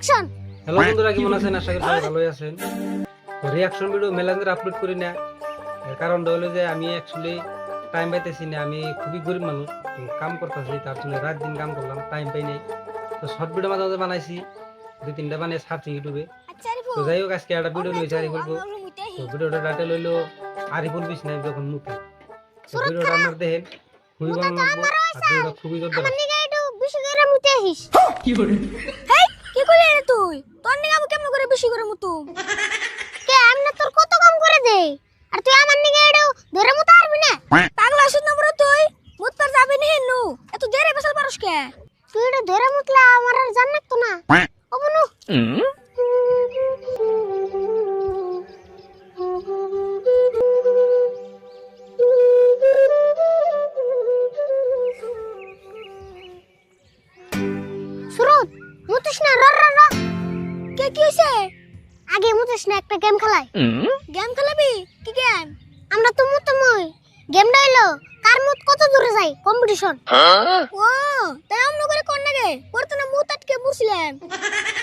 Action. Hello বন্ধুরা, কেমন আছেন? আশা করি সবাই ভালোই আছেন। তো রিয়াকশন ভিডিও মেলান্দের আপলোড করি না, এর কারণটা হলো যে আমি অ্যাকচুয়ালি টাইম পাইতেছি না। আমি খুবই গরিব মানুষ, কাম করতেছি, তার জন্য রাত দিন কাম করলাম, টাইম পাই নাই। তো শর্ট ভিডিও মাঝে মাঝে বানাইছি, 2-3টা বানিয়ে ছাড়ছি ইউটিউবে। তো যাই হোক, আজকে একটা ভিডিও লইছি আরিফুল। তো ভিডিওটা টাইটেল হইলো আরিফুল বিছনায় যখন মুতে। তো ভিডিওটা আপনার দেখেন, খুবই ভালো লাগবে আর ভিডিওটা খুবই জোরদার। আমার নিগা একটু বেশি করে মুতে আসিস। কি করে? হেই, কি কইলি রে তুই? তোর নিগা আমি কেমন করে বেশি করে মুতু? কে আমি না তোর কত কাম করে দেই, আর তুই আমার নিগা একটু ধরে মুতে পারবি না? পাগলা শুন না বড় তুই, মুততে যাবি নি হেনু? এত দেরে বসল পারস কে? তুই একটু ধরে মুতলা আমার আর জান্নাত তো না। ও বনু সুরত মুতিস না, র র র। কে কি হইছে? আগে মুতিস না, একটা গেম খেলাই। গেম খেলাবি? কি গেম? আমরা তো মুতমই। গেমটা হইলো কার মুত কত দূরে যায়, কম্পিটিশন। ও তাই আমরা করে কোন নাগে পড়তো না, মুত আটকে পড়ছিলাম।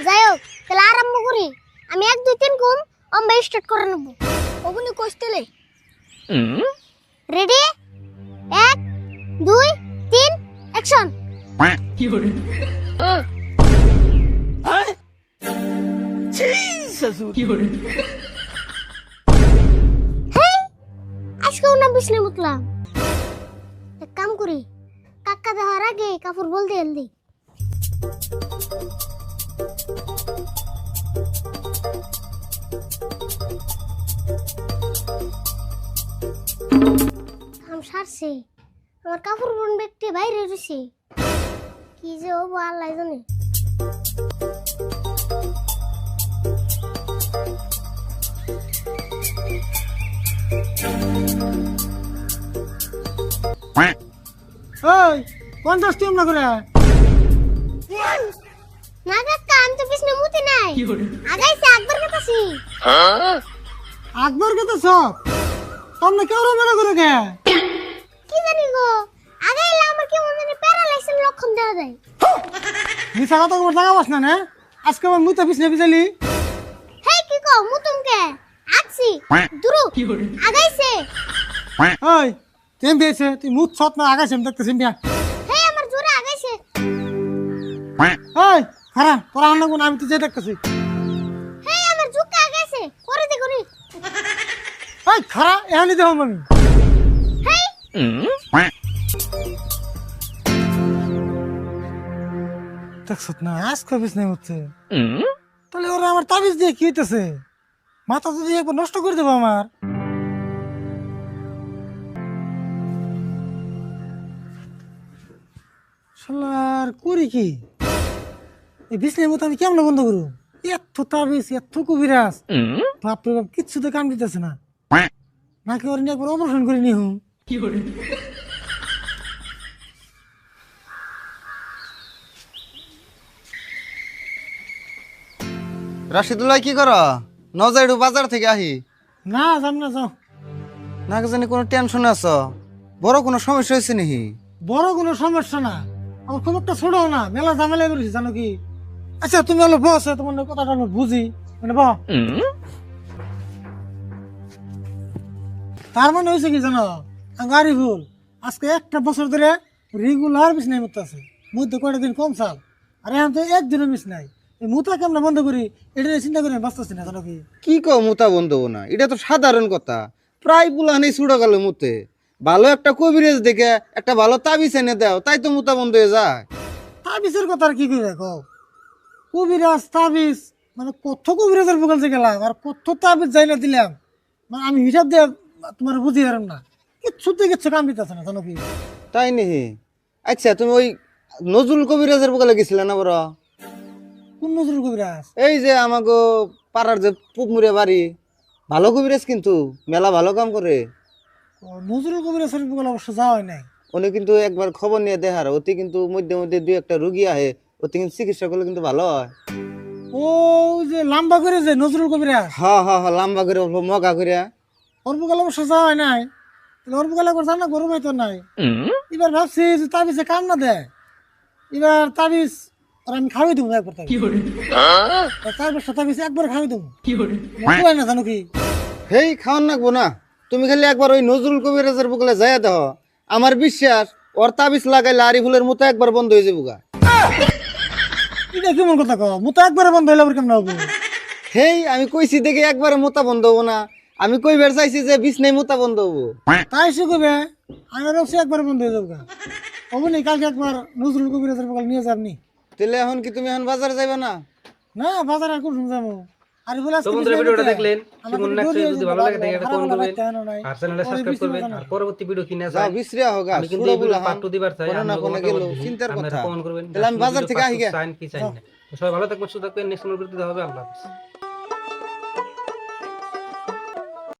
যাই হোক, তাহলে আরম্ভ করি। আমি 1 2 3 কম আমরা স্টার্ট করে নেব। ওগুনি কইতেলে রেডি? 1 2 3 অ্যাকশন। কি করে? কি করে? হেই, আজকে না বিছনে মুতলাম। এক কাম করি, কাকা দেওয়ার আগে কাপড় বল দিয়ে এলদি। কাম সারছে, আমার কাপড় বোন ব্যক্তি বাইরে রয়েছে। কি যে ও আল্লাহ জানে। ওই 50 টিম না করে না কাকা, আমি তো বিছনে মুতি নাই। আগাইছে আকবর কাছে। আকবর কে তো সব তোমরা কেউ মেরে করে কে কি জানি গো, আগাইলে আমার কেমন জানি প্যারালাইসিস লক্ষণ দেওয়া যায়। মিছা কথা করে জায়গা বাস না আজকে আমার মুতে পিছনে পিছালি হেই কি কও মুতুম কে? আছি দুরু আগাইছে। ওই তেম দিয়েছে তুই মুত সত না আগাইছে আমি দেখতেছি বিয়া হেই আমার জোরে আগাইছে। ওই খারা তোরা আন্না কোন আমি তো যে দেখতেছি হেই আমার জুকে আগাইছে, করে দে করি। ওই খারা এখানে দেখো আমি হেই দেখছত না আজকে পিছনে মুতছে তাহলে ওরা আমার তাবিজ দিয়ে কি হইতেছে? মাথা যদি একবার নষ্ট করে দেবো আমার। শালার করি কি এই বিছনের মতো আমি কেমন বন্ধ করবো? এত তাবিজ এত কবিরাজ বাপরে বাপ, কিচ্ছু তো কাম দিতেছে না। নাকি ওর নিয়ে একবার অপারেশন করে নি হুম। কি করে? রাশিদুল্লাহ কি কর? নজাইডু বাজার থেকে আহি না যাম না, যাও। না জানি কোনো টেনশন আছো? বড় কোনো সমস্যা হয়েছে নাকি? বড় কোনো সমস্যা না, আমার খুব একটা ছোট না, মেলা ঝামেলা করেছি জানো কি। আচ্ছা তুমি হলো বস, তোমার কথাটা আমি বুঝি, মানে বহ। তার মানে হয়েছে কি জানো, গাড়ি ভুল আজকে 1টা বছর ধরে রেগুলার মিস নাই মতো আছে, মধ্যে কয়টা দিন কম চাল, আর এখন তো একদিনও মিস নাই। এই মুতা কেমন বন্ধ করি এটা নিয়ে চিন্তা করে আমি বাঁচতেছি না জানো কি। কি কও মুতা বন্ধ হবো না? এটা তো সাধারণ কথা, প্রায় পুলাহানি ছুড়ো গেল মুতে। ভালো একটা কবিরাজ দেখে একটা ভালো তাবিজ এনে দাও, তাই তো মুতা বন্ধ হয়ে যায়। তাবিজের কথা আর কি করে দেখো, কবিরাজ তাবিজ মানে কত কবিরাজের বকাল যে গেলাম আর কত তাবিজ যাই না দিলাম, মানে আমি হিসাব দিয়ে তোমার বুঝি পারলাম না, কিচ্ছুতে কিচ্ছু কাম দিতেছে না জানো কি। তাই নেহি? আচ্ছা তুমি ওই নজরুল কবিরাজের বকালে গেছিলে না বড়? কোন নজরুল কবিরাজ? এই যে আমাগো পাড়ার যে পুকমুড়িয়া বাড়ি, ভালো কবিরাজ কিন্তু, মেলা ভালো কাম করে। ও, নজরুল কবিরাজের বকাল অবশ্য যাওয়া হয় নাই। উনি কিন্তু একবার খবর নিয়ে দেখার, অতি কিন্তু মধ্যে মধ্যে 2-1টা রুগী আহে, অতি কিন্তু চিকিৎসা করলে কিন্তু ভালো হয়। ও যে লম্বা করে যে নজরুল কবিরাজ, হ্যাঁ হ্যাঁ হ্যাঁ, লম্বা করে অল্প মগা করে। ওর বকাল অবশ্য যাওয়া হয় নাই, ওর বকাল একবার জানা গরু পাইতো নাই। এবার ভাবছি যে তাবিজে কাম না দেয়, এবার তাবিজ আর আমি খাওয়াই দেবো একবার তারপর সাথে বেশি একবার খাওয়াই দেবো মতো না জানো কি হেই খাওয়ান নাকবো না, তুমি খালি একবার ওই নজরুল কবিরাজের বগলে যাইয়া দেহ, আমার বিশ্বাস ওর তাবিজ লাগাইলে আরিফুলের মতো একবার বন্ধ হয়ে যাবো গা। এটা কেমন কথা কও মতো একবারে বন্ধ হইলে আবার কেমন হবো হেই আমি কইছি দেখে একবারে মোতা বন্ধ হবো না, আমি কইবার চাইছি যে বিছনায় মোতা বন্ধ হবো। তাই সে কবে আমার রক্সি একবারে বন্ধ হয়ে যাবো গা হবো নি কালকে একবার নজরুল কবিরাজের বগল নিয়ে যাবনি তাহলে এখন কি তুমি এখন বাজার যাইবা না? না বাজার আর কোন যাবো আর বলে তো বন্ধুরা ভিডিওটা দেখলেন কেমন লাগছে, যদি ভালো লাগে তাহলে একটা কমেন্ট করবেন আর চ্যানেলটা সাবস্ক্রাইব করবেন। আর পরবর্তী ভিডিও কি না যাও চাই বিশ্রিয়া হোক আমি কিন্তু এই ভিডিও পার্ট 2 দিবার চাই, কোনো না আপনারা কোনো কমেন্ট গেল করবেন, চিন্তার আপনারা কথা। কমেন্ট করবেন তাহলে আমি বাজার থেকে আহি গে। চান কি চাই না। তো সবাই ভালো থাকবেন, সুস্থ থাকবেন, নেক্সট ভিডিওতে দেখা হবে। আল্লাহ হাফেজ।